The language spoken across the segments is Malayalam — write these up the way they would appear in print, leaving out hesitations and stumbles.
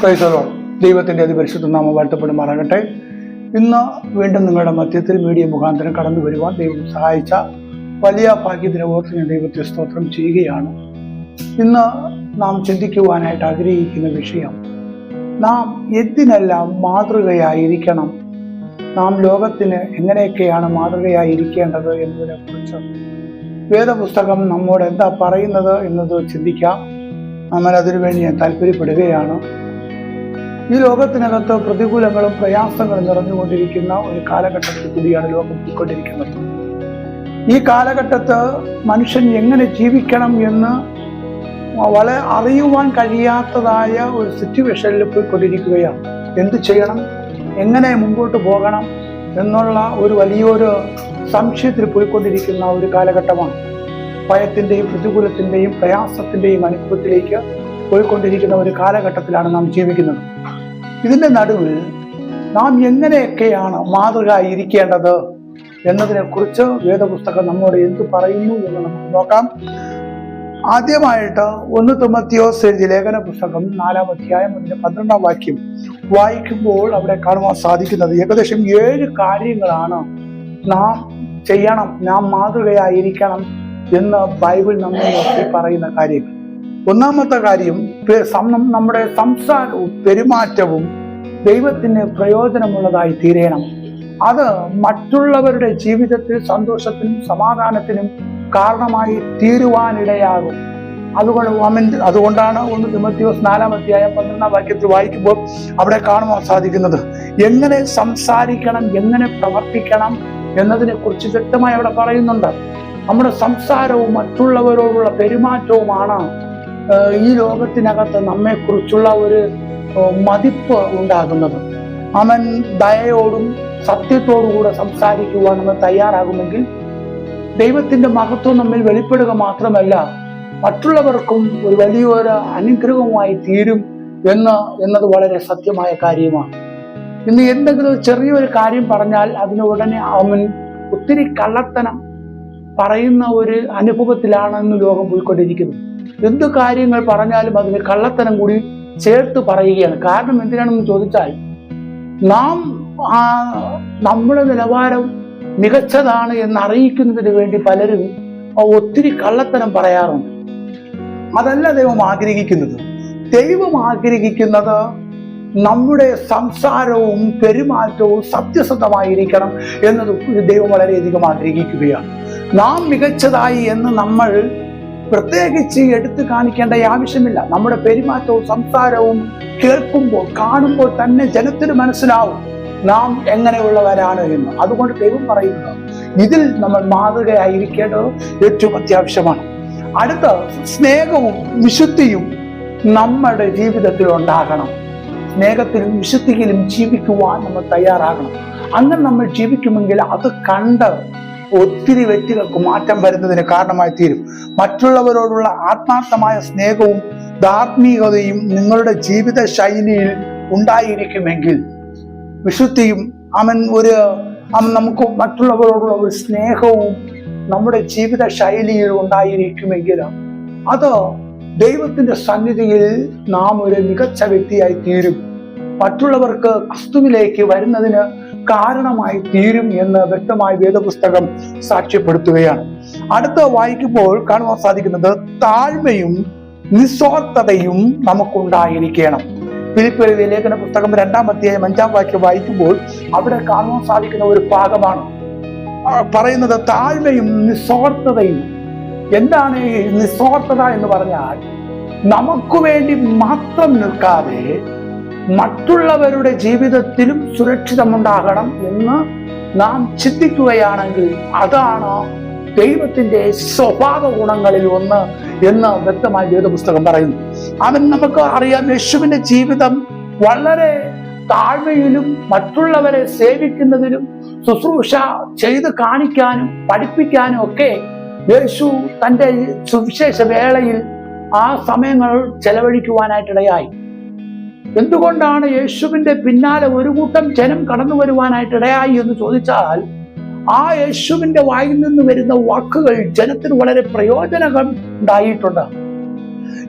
Praise the Lord. ദൈവത്തിൻ്റെ അതിപരിശുദ്ധ നാമം വാഴ്ത്തപ്പെടുമാറാകട്ടെ. ഇന്ന് വീണ്ടും നിങ്ങളുടെ മധ്യത്തിൽ മീഡിയ മുഖാന്തരം കടന്നു വരുവാൻ ദൈവം സഹായിച്ച വലിയ ഭാഗ്യത്തിന് ഓർത്ത് ഞാൻ ദൈവത്തെ സ്തോത്രം ചെയ്യുകയാണ്. ഇന്ന് നാം ചിന്തിക്കുവാനായിട്ട് ആഗ്രഹിക്കുന്ന വിഷയം, നാം എന്തിനെല്ലാം മാതൃകയായിരിക്കണം, നാം ലോകത്തിന് എങ്ങനെയൊക്കെയാണ് മാതൃകയായിരിക്കേണ്ടത് എന്നതിനെ കുറിച്ച് വേദപുസ്തകം നമ്മോട് എന്താ പറയുന്നത് എന്നത് ചിന്തിക്കാം. നമ്മൾ അതിനുവേണ്ടി ഞാൻ താല്പര്യപ്പെടുകയാണ്. ഈ ലോകത്തിനകത്ത് പ്രതികൂലങ്ങളും പ്രയാസങ്ങളും നിറഞ്ഞുകൊണ്ടിരിക്കുന്ന ഒരു കാലഘട്ടത്തിൽ കൂടിയാണ് ലോകം പോയിക്കൊണ്ടിരിക്കുന്നത്. ഈ കാലഘട്ടത്ത് മനുഷ്യൻ എങ്ങനെ ജീവിക്കണം എന്ന് വളരെ അറിയുവാൻ കഴിയാത്തതായ ഒരു സിറ്റുവേഷനിൽ പോയിക്കൊണ്ടിരിക്കുകയാണ്. എന്ത് ചെയ്യണം, എങ്ങനെ മുമ്പോട്ട് പോകണം എന്നുള്ള ഒരു വലിയൊരു സംശയത്തിൽ പോയിക്കൊണ്ടിരിക്കുന്ന ഒരു കാലഘട്ടമാണ്. ഭയത്തിൻ്റെയും പ്രതികൂലത്തിൻ്റെയും പ്രയാസത്തിൻ്റെയും അനുഭവത്തിലേക്ക് പോയിക്കൊണ്ടിരിക്കുന്ന ഒരു കാലഘട്ടത്തിലാണ് നാം ജീവിക്കുന്നത്. ഇതിൻ്റെ നടുവിൽ നാം എങ്ങനെയൊക്കെയാണ് മാതൃകയായിരിക്കേണ്ടത് എന്നതിനെ കുറിച്ച് വേദപുസ്തകം നമ്മോട് എന്ത് പറയുന്നു എന്ന് നമുക്ക് നോക്കാം. ആദ്യമായിട്ട് 1 തിമോഥെയോസ് എഴുതിയ ലേഖന പുസ്തകം 4-ാം അധ്യായം 12-ാം വാക്യം വായിക്കുമ്പോൾ അവിടെ കാണുവാൻ സാധിക്കുന്നത് ഏകദേശം 7 കാര്യങ്ങളാണ് നാം ചെയ്യണം, നാം മാതൃകയായിരിക്കണം എന്ന് ബൈബിൾ നമ്മെ നോക്കി പറയുന്ന കാര്യങ്ങൾ. ഒന്നാമത്തെ കാര്യം, നമ്മുടെ സംസാരവും പെരുമാറ്റവും ദൈവത്തിന് പ്രയോജനമുള്ളതായി തീരണം. അത് മറ്റുള്ളവരുടെ ജീവിതത്തിൽ സന്തോഷത്തിനും സമാധാനത്തിനും കാരണമായി തീരുവാനിടയാകും. അതുകൊണ്ടാണ് 1 തിമോഥെയോസ് 4-ാം അധ്യായം 12-ാം വാക്യത്തിൽ വായിക്കുമ്പോൾ അവിടെ കാണുവാൻ സാധിക്കുന്നത് എങ്ങനെ സംസാരിക്കണം, എങ്ങനെ പ്രവർത്തിക്കണം എന്നതിനെ കുറിച്ച് വ്യക്തമായി അവിടെ പറയുന്നുണ്ട്. നമ്മുടെ സംസാരവും മറ്റുള്ളവരോടുള്ള പെരുമാറ്റവുമാണ് ഈ ലോകത്തിനകത്ത് നമ്മെക്കുറിച്ചുള്ള ഒരു മതിപ്പ് ഉണ്ടാകുന്നത്. അവൻ ദയയോടും സത്യത്തോടുകൂടെ സംസാരിക്കുവാൻ നമ്മൾ തയ്യാറാകുമെങ്കിൽ ദൈവത്തിന്റെ മഹത്വം നമ്മിൽ വെളിപ്പെടുക മാത്രമല്ല, മറ്റുള്ളവർക്കും ഒരു വലിയൊരു അനുഗ്രഹമായി തീരും എന്നത് വളരെ സത്യമായ കാര്യമാണ്. ഇന്ന് എന്തെങ്കിലും ചെറിയൊരു കാര്യം പറഞ്ഞാൽ അതിന് ഉടനെ അവൻ ഒത്തിരി കള്ളത്തനം പറയുന്ന ഒരു അനുഭവത്തിലാണെന്ന് ലോകം പോയിക്കൊണ്ടിരിക്കുന്നത്. എന്തു കാര്യങ്ങൾ പറഞ്ഞാലും അതിന് കള്ളത്തനം കൂടി ചേർത്ത് പറയുകയാണ്. കാരണം എന്തിനാണെന്ന് ചോദിച്ചാൽ, നാം നമ്മുടെ നിലവാരം മികച്ചതാണ് എന്ന് അറിയിക്കുന്നതിന് വേണ്ടി പലരും ഒത്തിരി കള്ളത്തനം പറയാറുണ്ട്. അതല്ല ദൈവം ആഗ്രഹിക്കുന്നത്. ദൈവം ആഗ്രഹിക്കുന്നത് നമ്മുടെ സംസാരവും പെരുമാറ്റവും സത്യസന്ധമായിരിക്കണം എന്നത് ദൈവം വളരെയധികം ആഗ്രഹിക്കുകയാണ്. നാം മികച്ചതായി എന്ന് നമ്മൾ പ്രത്യേകിച്ച് എടുത്തു കാണിക്കേണ്ട ആവശ്യമില്ല. നമ്മുടെ പെരുമാറ്റവും സംസാരവും കേൾക്കുമ്പോൾ, കാണുമ്പോൾ തന്നെ ജനത്തിന് മനസ്സിലാവും നാം എങ്ങനെയുള്ളവരാണ് എന്ന്. അതുകൊണ്ട് ദൈവം പറയുന്നത് ഇതിൽ നമ്മൾ മാതൃകയായിരിക്കേണ്ടത് ഏറ്റവും അത്യാവശ്യമാണ്. അടുത്ത, സ്നേഹവും വിശുദ്ധിയും നമ്മുടെ ജീവിതത്തിൽ ഉണ്ടാകണം. സ്നേഹത്തിലും വിശുദ്ധിയിലും ജീവിക്കുവാൻ നമ്മൾ തയ്യാറാകണം. അങ്ങനെ നമ്മൾ ജീവിക്കുമെങ്കിൽ അത് കണ്ട് ഒത്തിരി വ്യക്തികൾക്ക് മാറ്റം വരുന്നതിന് കാരണമായി തീരും. മറ്റുള്ളവരോടുള്ള ആത്മാർത്ഥമായ സ്നേഹവും ധാർമ്മികതയും നിങ്ങളുടെ ജീവിത ശൈലിയിൽ ഉണ്ടായിരിക്കുമെങ്കിൽ, വിശുദ്ധിയും നമുക്ക് മറ്റുള്ളവരോടുള്ള ഒരു സ്നേഹവും നമ്മുടെ ജീവിത ശൈലിയിൽ ഉണ്ടായിരിക്കുമെങ്കിൽ അത് ദൈവത്തിന്റെ സന്നിധിയിൽ നാം ഒരു മികച്ച വ്യക്തിയായി തീരും. മറ്റുള്ളവർക്ക് ക്രിസ്തുവിലേക്ക് വരുന്നതിന് കാരണമായി തീരും എന്ന് വ്യക്തമായി വേദപുസ്തകം സാക്ഷ്യപ്പെടുത്തുകയാണ്. അടുത്ത വായിക്കുമ്പോൾ കാണുവാൻ സാധിക്കുന്നത് താഴ്മയും നിസ്വാർത്ഥതയും നമുക്കുണ്ടായിരിക്കണം. ഫിലിപ്പിയരുടെ ലേഖന പുസ്തകം 2-ാം അധ്യായം 5-ാം വാക്യം വായിക്കുമ്പോൾ അവിടെ കാണുവാൻ സാധിക്കുന്ന ഒരു ഭാഗമാണ് പറയുന്നത് താഴ്മയും നിസ്വാർത്ഥതയും. എന്താണ് ഈ നിസ്വാർത്ഥത എന്ന് പറഞ്ഞാൽ, നമുക്ക് വേണ്ടി മാത്രം നിൽക്കാതെ മറ്റുള്ളവരുടെ ജീവിതത്തിലും സുരക്ഷിതമുണ്ടാകണം എന്ന് നാം ചിന്തിക്കുകയാണെങ്കിൽ അതാണ് ദൈവത്തിന്റെ സ്വഭാവ ഗുണങ്ങളിൽ ഒന്ന് എന്ന് വ്യക്തമായി വേദപുസ്തകം പറയുന്നു. നമുക്ക് അറിയാം, യേശുവിന്റെ ജീവിതം വളരെ താഴ്മയിലും മറ്റുള്ളവരെ സേവിക്കുന്നതിലും ശുശ്രൂഷ ചെയ്ത് കാണിക്കാനും പഠിപ്പിക്കാനും ഒക്കെ യേശു തൻ്റെ സുവിശേഷ വേളയിൽ ആ സമയങ്ങൾ ചെലവഴിക്കുവാനായിട്ടിടയായി. എന്തുകൊണ്ടാണ് യേശുവിന്റെ പിന്നാലെ ഒരു കൂട്ടം ജനം കടന്നു വരുവാനായിട്ടിടയായി എന്ന് ചോദിച്ചാൽ, ആ യേശുവിന്റെ വായിൽ നിന്ന് വരുന്ന വാക്കുകൾ ജനത്തിന് വളരെ പ്രയോജനം ഉണ്ടായിട്ടുണ്ട്.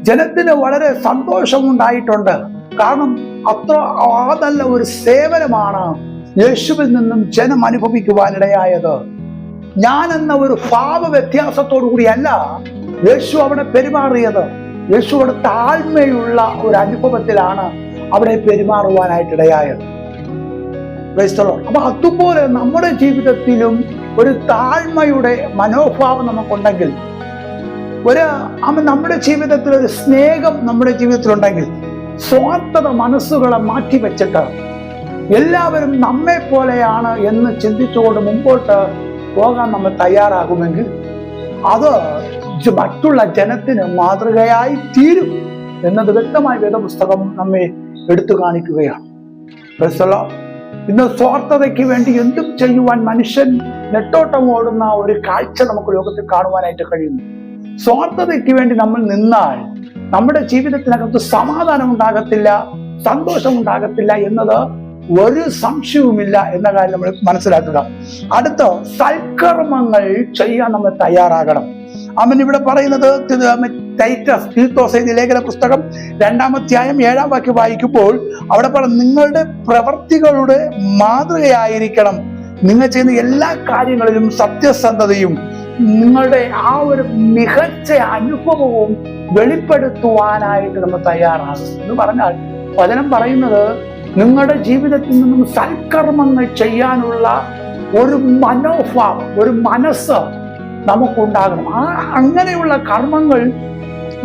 ജനത്തിന് വളരെ സന്തോഷമുണ്ടായിട്ടുണ്ട്. കാരണം അത്ര അതല്ല ഒരു സേവനമാണ് യേശുവിൽ നിന്നും ജനം അനുഭവിക്കുവാനിടയായത്. ഞാൻ എന്ന ഒരു ഭാവ വ്യത്യാസത്തോടു കൂടിയല്ല യേശു അവിടെ പെരുമാറിയത്. യേശു അവിടെ താഴ്മയുള്ള ഒരു അനുഭവത്തിലാണ് അവിടെ പെരുമാറുവാനായിട്ടിടയായത്. അപ്പൊ അതുപോലെ നമ്മുടെ ജീവിതത്തിലും ഒരു താഴ്മയുടെ മനോഭാവം നമുക്കുണ്ടെങ്കിൽ, നമ്മുടെ ജീവിതത്തിൽ ഒരു സ്നേഹം നമ്മുടെ ജീവിതത്തിലുണ്ടെങ്കിൽ, സ്വാർത്ഥത മനസ്സുകളെ മാറ്റിവെച്ചിട്ട് എല്ലാവരും നമ്മെ പോലെയാണ് എന്ന് ചിന്തിച്ചുകൊണ്ട് മുമ്പോട്ട് പോകാൻ നമ്മൾ തയ്യാറാകുമെങ്കിൽ അത് മറ്റുള്ള ജനത്തിന് മാതൃകയായി തീരും എന്നത് വ്യക്തമായ വേദപുസ്തകം നമ്മെ എടുത്തു കാണിക്കുകയാണ്. ഇന്ന് സ്വാർത്ഥതയ്ക്ക് വേണ്ടി എന്തും ചെയ്യുവാൻ മനുഷ്യൻ നെട്ടോട്ടം ഓടുന്ന ഒരു കാഴ്ച നമുക്ക് ലോകത്തിൽ കാണുവാനായിട്ട് കഴിയുന്നു. സ്വാർത്ഥതയ്ക്ക് വേണ്ടി നമ്മൾ നിന്നാൽ നമ്മുടെ ജീവിതത്തിനകത്ത് സമാധാനം ഉണ്ടാകത്തില്ല, സന്തോഷം ഉണ്ടാകത്തില്ല എന്നത് ഒരു സംശയവുമില്ല എന്ന കാര്യം നമ്മൾ മനസ്സിലാക്കുക. അടുത്ത സൽക്കർമ്മങ്ങൾ ചെയ്യാൻ നമ്മൾ തയ്യാറാകണം. അവൻ ഇവിടെ പറയുന്നത് തീത്തോസ് എഴുതിയ ലേഖന പുസ്തകം 2-ാം അധ്യായം 7-ാം വാക്യം വായിക്കുമ്പോൾ അവിടെ നിങ്ങളുടെ പ്രവർത്തികളുടെ മാതൃകയായിരിക്കണം. നിങ്ങൾ ചെയ്യുന്ന എല്ലാ കാര്യങ്ങളിലും സത്യസന്ധതയും നിങ്ങളുടെ ആ ഒരു മികച്ച അനുഭവവും വെളിപ്പെടുത്തുവാനായിട്ട് നമ്മൾ തയ്യാറാകും എന്ന് പറഞ്ഞാൽ വചനം പറയുന്നത് നിങ്ങളുടെ ജീവിതത്തിൽ നിന്നും സൽക്കർമ്മങ്ങൾ ചെയ്യാനുള്ള ഒരു മനോഭാവം, ഒരു മനസ്സ് നമുക്കുണ്ടാകണം. അങ്ങനെയുള്ള കർമ്മങ്ങൾ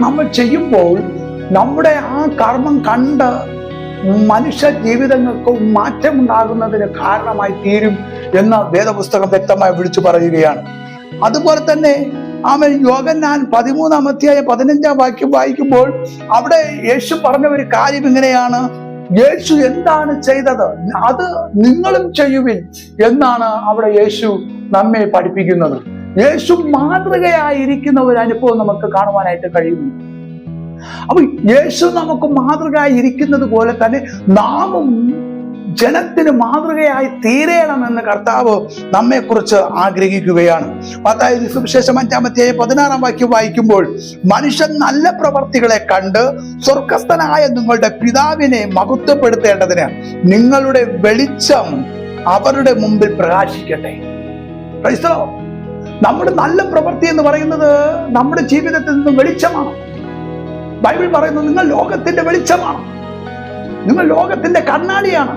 നമ്മൾ ചെയ്യുമ്പോൾ നമ്മുടെ ആ കർമ്മം കണ്ട് മനുഷ്യ ജീവിതങ്ങൾക്ക് മാറ്റമുണ്ടാകുന്നതിന് കാരണമായി തീരും എന്ന് വേദപുസ്തകം വ്യക്തമായി വിളിച്ചു പറയുകയാണ്. അതുപോലെ തന്നെ യോഹന്നാൻ 13-ാം അധ്യായം 15-ാം വാക്യം വായിക്കുമ്പോൾ അവിടെ യേശു പറഞ്ഞ ഒരു കാര്യം ഇങ്ങനെയാണ്: യേശു എന്താണ് ചെയ്തത് അത് നിങ്ങളും ചെയ്യുവിൻ എന്നാണ് അവിടെ യേശു നമ്മെ പഠിപ്പിക്കുന്നത്. യേശു മാതൃകയായിരിക്കുന്ന ഒരു അനുഭവം നമുക്ക് കാണുവാനായിട്ട് കഴിയുന്നു. അപ്പൊ യേശു നമുക്ക് മാതൃകയായിരിക്കുന്നത് പോലെ തന്നെ നാമും ജനത്തിന് മാതൃകയായി തീരണമെന്ന് കർത്താവ് നമ്മെ കുറിച്ച് ആഗ്രഹിക്കുകയാണ്. മത്തായി സുവിശേഷം 5-ാം അധ്യായം 16-ാം വാക്യം വായിക്കുമ്പോൾ മനുഷ്യൻ നല്ല പ്രവർത്തികളെ കണ്ട് സ്വർഗസ്ഥനായ നിങ്ങളുടെ പിതാവിനെ മഹത്വപ്പെടുത്തേണ്ടതിന് നിങ്ങളുടെ വെളിച്ചം അവരുടെ മുമ്പിൽ പ്രകാശിക്കട്ടെ. നമ്മുടെ നല്ല പ്രവൃത്തി എന്ന് പറയുന്നത് നമ്മുടെ ജീവിതത്തിൽ നിന്ന് വെളിച്ചമാണ്. ബൈബിൾ പറയുന്നത് നിങ്ങൾ ലോകത്തിന്റെ വെളിച്ചമാണ്, നിങ്ങൾ ലോകത്തിന്റെ കണ്ണാടിയാണ്.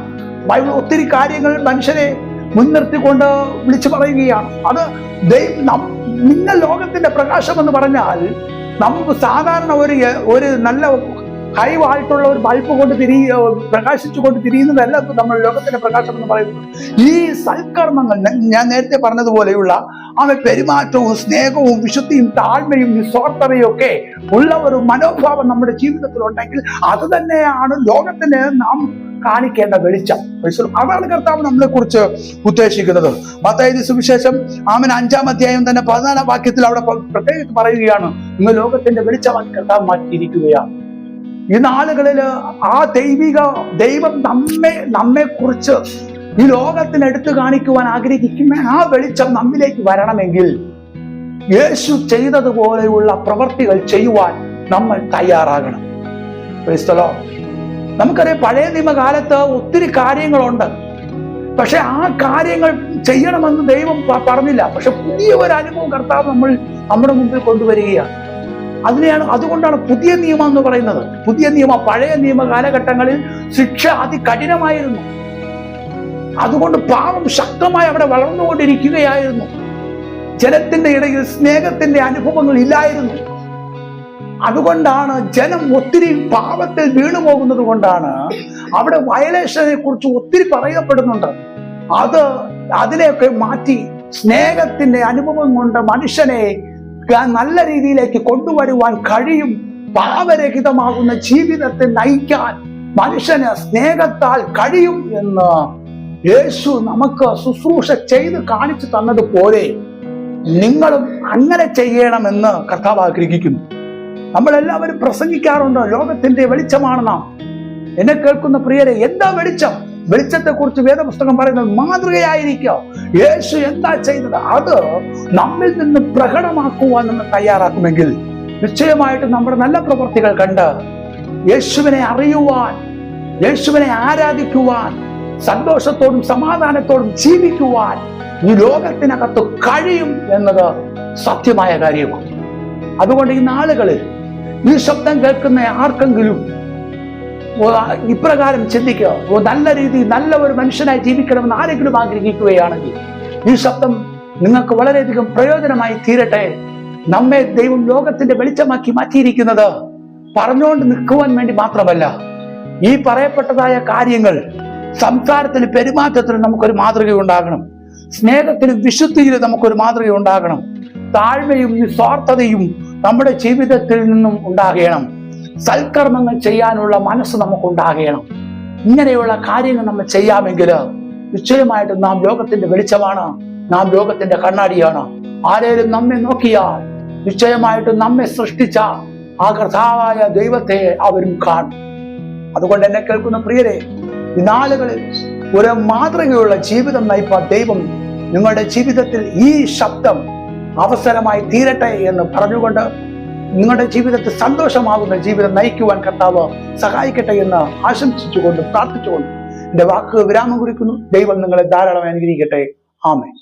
ബൈബിൾ ഒത്തിരി കാര്യങ്ങൾ മനുഷ്യരെ മുൻനിർത്തിക്കൊണ്ട് വിളിച്ചു പറയുകയാണ്. അത് നിങ്ങൾ ലോകത്തിന്റെ പ്രകാശം എന്ന് പറഞ്ഞാൽ നമുക്ക് സാധാരണ ഒരു നല്ല ഹൈവായിട്ടുള്ള ഒരു ബൾബ് കൊണ്ട് പ്രകാശിച്ചുകൊണ്ട് തിരിയുന്നതല്ല നമ്മൾ ലോകത്തിന്റെ പ്രകാശം എന്ന് പറയുന്നത്. ഈ സൽക്കർമ്മങ്ങൾ ഞാൻ നേരത്തെ പറഞ്ഞതുപോലെയുള്ള പെരുമാറ്റവും സ്നേഹവും വിശുദ്ധിയും താഴ്മയും നിസ്വാർത്ഥതയും ഒക്കെ ഉള്ള ഒരു മനോഭാവം നമ്മുടെ ജീവിതത്തിൽ ഉണ്ടെങ്കിൽ അത് തന്നെയാണ് ലോകത്തിന് നാം കാണിക്കേണ്ട വെളിച്ചം. അതാണ് കർത്താവ് നമ്മളെ കുറിച്ച് ഉദ്ദേശിക്കുന്നത്. മത്തായി സുവിശേഷം 5-ാം അധ്യായം തന്നെ 14-ാം വാക്യത്തിൽ അവിടെ പ്രത്യേകിച്ച് പറയുകയാണ്, നിങ്ങൾ ലോകത്തിന്റെ വെളിച്ചമാക്കി കർത്താവ് മാറ്റിയിരിക്കുകയാണ്. ഈ നാളുകളിൽ ആ ദൈവം നമ്മെ കുറിച്ച് ഈ ലോകത്തിന് എടുത്തു കാണിക്കുവാൻ ആഗ്രഹിക്കുന്ന ആ വെളിച്ചം നമ്മിലേക്ക് വരണമെങ്കിൽ യേശു ചെയ്തതുപോലെയുള്ള പ്രവർത്തികൾ ചെയ്യുവാൻ നമ്മൾ തയ്യാറാകണം. നമുക്കറിയാം, പഴയ നിയമകാലത്ത് ഒത്തിരി കാര്യങ്ങളുണ്ട്, പക്ഷെ ആ കാര്യങ്ങൾ ചെയ്യണമെന്ന് ദൈവം പറഞ്ഞില്ല. പക്ഷെ പുതിയ ഒരു അനുഭവം കർത്താവ് നമ്മുടെ മുമ്പിൽ കൊണ്ടുവരികയാണ്. അതുകൊണ്ടാണ് പുതിയ നിയമം എന്ന് പറയുന്നത്. പുതിയ നിയമം പഴയ നിയമ കാലഘട്ടങ്ങളിൽ ശിക്ഷ അതികഠിനമായിരുന്നു. അതുകൊണ്ട് പാപം ശക്തമായി അവിടെ വളർന്നുകൊണ്ടിരിക്കുകയായിരുന്നു. ജനത്തിന്റെ ഇടയിൽ സ്നേഹത്തിന്റെ അനുഭവങ്ങൾ ഇല്ലായിരുന്നു. അതുകൊണ്ടാണ് ജനം ഒത്തിരി പാപത്തിൽ വീണു പോകുന്നത് കൊണ്ടാണ് അവിടെ വയലേഷനെ കുറിച്ച് ഒത്തിരി പറയപ്പെടുന്നുണ്ട്. അതിനെയൊക്കെ മാറ്റി സ്നേഹത്തിന്റെ അനുഭവം കൊണ്ട് മനുഷ്യനെ നല്ല രീതിയിലേക്ക് കൊണ്ടുവരുവാൻ കഴിയും. പാപരഹിതമാകുന്ന ജീവിതത്തെ നയിക്കാൻ മനുഷ്യന് സ്നേഹത്താൽ കഴിയും എന്ന് യേശു നമുക്ക് ശുശ്രൂഷ ചെയ്ത് കാണിച്ചു തന്നതുപോലെ നിങ്ങളും അങ്ങനെ ചെയ്യണമെന്ന് കർത്താവ് ആഗ്രഹിക്കുന്നു. നമ്മളെല്ലാവരും പ്രസംഗിക്കാറുണ്ട്, ലോകത്തിന്റെ വെളിച്ചമാണ് നാം. എന്നെ കേൾക്കുന്ന പ്രിയരെ, എന്താ വെളിച്ചം? വെളിച്ചത്തെ കുറിച്ച് വേദപുസ്തകം പറയുന്നത് മാതൃകയായിരിക്കുക. യേശു എന്താ ചെയ്തത് അത് നമ്മിൽ നിന്ന് പ്രകടമാക്കുവാൻ നമ്മൾ തയ്യാറാക്കുമെങ്കിൽ നിശ്ചയമായിട്ട് നമ്മുടെ നല്ല പ്രവൃത്തികൾ കണ്ട് യേശുവിനെ അറിയുവാൻ യേശുവിനെ ആരാധിക്കുവാൻ, സന്തോഷത്തോടും സമാധാനത്തോടും ജീവിക്കുവാൻ ഈ ലോകത്തിനകത്ത് കഴിയും എന്നത് സത്യമായ കാര്യമാണ്. അതുകൊണ്ട് ഈ നാളുകളിൽ ഈ ശബ്ദം കേൾക്കുന്ന ആർക്കെങ്കിലും ഇപ്രകാരം ചിന്തിക്കുക, നല്ല രീതിയിൽ നല്ല ഒരു മനുഷ്യനായി ജീവിക്കണമെന്ന് ആരെങ്കിലും ആഗ്രഹിക്കുകയാണെങ്കിൽ ഈ ശബ്ദം നിങ്ങൾക്ക് വളരെയധികം പ്രയോജനമായി തീരട്ടെ. നമ്മെ ദൈവം ലോകത്തിന്റെ വെളിച്ചമാക്കി മാറ്റിയിരിക്കുന്നത് പറഞ്ഞുകൊണ്ട് നിൽക്കുവാൻ വേണ്ടി മാത്രമല്ല, ഈ പറയപ്പെട്ടതായ കാര്യങ്ങൾ സംസാരത്തിലും പെരുമാറ്റത്തിലും നമുക്കൊരു മാതൃക ഉണ്ടാകണം, സ്നേഹത്തിലും വിശുദ്ധിയിലും നമുക്കൊരു മാതൃക ഉണ്ടാകണം, താഴ്മയും നിസ്വാർത്ഥതയും നമ്മുടെ ജീവിതത്തിൽ നിന്നും ഉണ്ടാകണം, സൽക്കർമ്മങ്ങൾ ചെയ്യാനുള്ള മനസ്സ് നമുക്കുണ്ടാകണം. ഇങ്ങനെയുള്ള കാര്യങ്ങൾ നമ്മൾ ചെയ്യാമെങ്കിൽ നിശ്ചയമായിട്ടും നാം ലോകത്തിന്റെ വെളിച്ചമാണ്, നാം ലോകത്തിന്റെ കണ്ണാടിയാണ്. ആരേലും നമ്മെ നോക്കിയാൽ നിശ്ചയമായിട്ടും നമ്മെ സൃഷ്ടിച്ച ആ കർത്താവായ ദൈവത്തെ അവരും കാണും. അതുകൊണ്ട് എന്നെ കേൾക്കുന്ന പ്രിയരെ, ഈ നാളുകളിൽ ഒരു മാതൃകയുള്ള ജീവിതം നയിപ്പാൻ ദൈവം നിങ്ങളുടെ ജീവിതത്തിൽ ഈ ശബ്ദം അവസരമായി തീരട്ടെ എന്ന് പറഞ്ഞുകൊണ്ട് നിങ്ങളുടെ ജീവിതത്തിൽ സന്തോഷമാകുന്ന ജീവിതം നയിക്കുവാൻ കർത്താവ് സഹായിക്കട്ടെ എന്ന് ആശംസിച്ചുകൊണ്ട് പ്രാർത്ഥിച്ചുകൊണ്ട് എന്റെ വാക്കുകൾ വിരാമം കുറിക്കുന്നു. ദൈവം നിങ്ങളെ ധാരാളം അനുഗ്രഹിക്കട്ടെ. ആമേൻ.